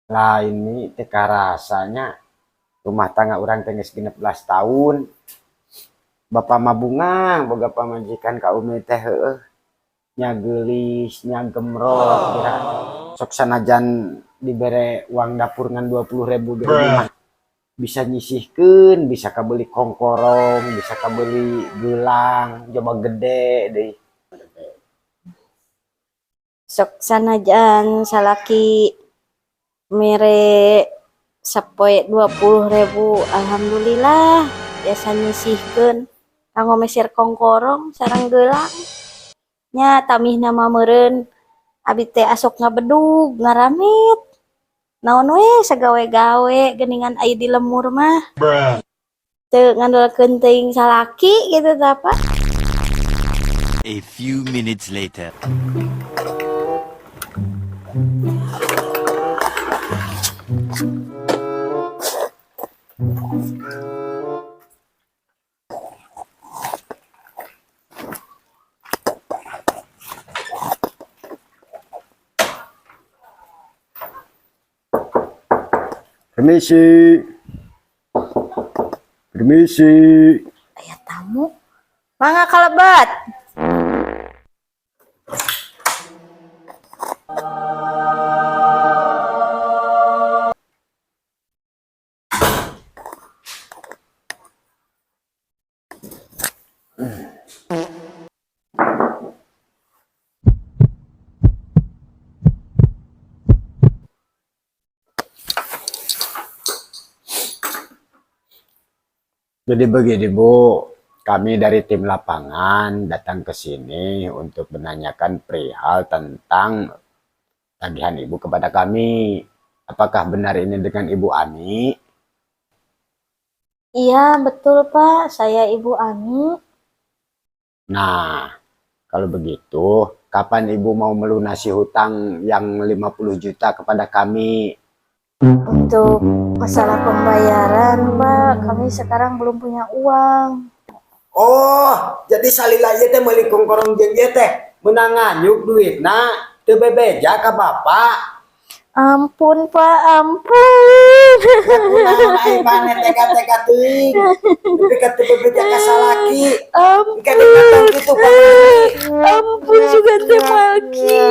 Lah ini teka rasanya rumah tangga orang tengah 16 tahun. Bapak mabungang, boga pamajikan kaum teh heueuh. Nya geulis, nya gemrot kira. Sok sanajan dibere uang dapur ngan 20.000 di rumah. Bisa nyisihkeun, bisa kabeli kongkorong, bisa kabeli gelang, coba gede deh. Sok sanajan salaki mere sapoe 20.000, alhamdulillah biasa nyisihkeun kanggo mesir kongkorong sareng gelang nya tamihna mah meureun abi teh asok ngabedug ngaramit naon we sagawe-gawe geuningan aya di lemur mah teu ngandalkeun teuing salaki gitu tah Pak. A few minutes later. Permisi. Permisi. Aya tamu mangga kalebat. Jadi begini Bu, kami dari tim lapangan datang ke sini untuk menanyakan perihal tentang tagihan Ibu kepada kami. Apakah benar ini dengan Ibu Ani? Iya betul Pak, saya Ibu Ani. Nah, kalau begitu, kapan Ibu mau melunasi hutang yang 50 juta kepada kami? Untuk masalah pembayaran, Pak, kami sekarang belum punya uang. Oh, jadi salila ieu teh meuli kongkorong jeung ieu teh meunang nganyuk duitna teu bebeja ka Bapak. Ampun, Pak, ampun. Kunaon ai maneh tega-tega teuing. Tapi ka teu bebeja ka salaki. Ampun. Ka dikatong kitu Pak. Ampun juga teh maki.